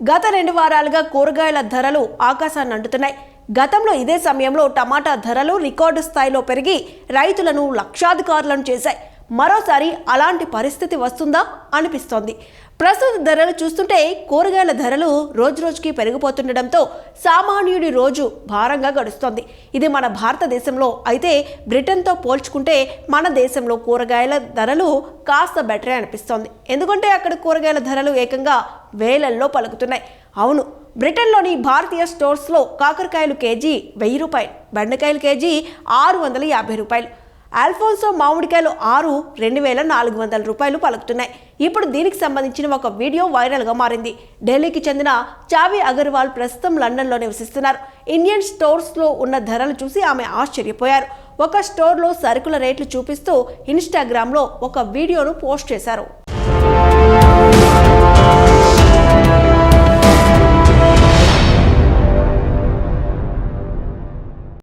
గత 2 వారాలుగా కూరగాయల ధరలు ఆకాశాన్ని అంటుతున్నాయి. గతంలో ఇదే సమయంలో టమాటా ధరలు రికార్డు స్థాయిలో పెరిగి రైతులను లక్షాధికారులను చేశాయి. మరోసారి అలాంటి పరిస్థితి వస్తుందా అనిపిస్తోంది. ప్రస్తుత ధరలు చూస్తుంటే కూరగాయల ధరలు రోజురోజుకి పెరిగిపోతుండటంతో సామాన్యుడి రోజు భారంగా గడుస్తోంది. ఇది మన భారతదేశంలో అయితే బ్రిటన్తో పోల్చుకుంటే మన దేశంలో కూరగాయల ధరలు కాస్త బెటరే అనిపిస్తోంది. ఎందుకంటే అక్కడ కూరగాయల ధరలు ఏకంగా వేలల్లో పలుకుతున్నాయి. అవును, బ్రిటన్లోని భారతీయ స్టోర్స్లో కాకరకాయలు కేజీ 1000 రూపాయలు, బెండకాయలు కేజీ 650 రూపాయలు, ఆల్ఫోన్సో మామిడికాయలు 2400 రూపాయలు పలుకుతున్నాయి. ఇప్పుడు దీనికి సంబంధించిన ఒక వీడియో వైరల్గా మారింది. ఢిల్లీకి చెందిన చావి అగర్వాల్ ప్రస్తుతం లండన్లో నివసిస్తున్నారు. ఇండియన్ స్టోర్స్లో ఉన్న ధరలు చూసి ఆమె ఆశ్చర్యపోయారు. ఒక స్టోర్లో సరుకుల రేట్లు చూపిస్తూ ఇన్స్టాగ్రామ్లో ఒక వీడియోను పోస్ట్ చేశారు.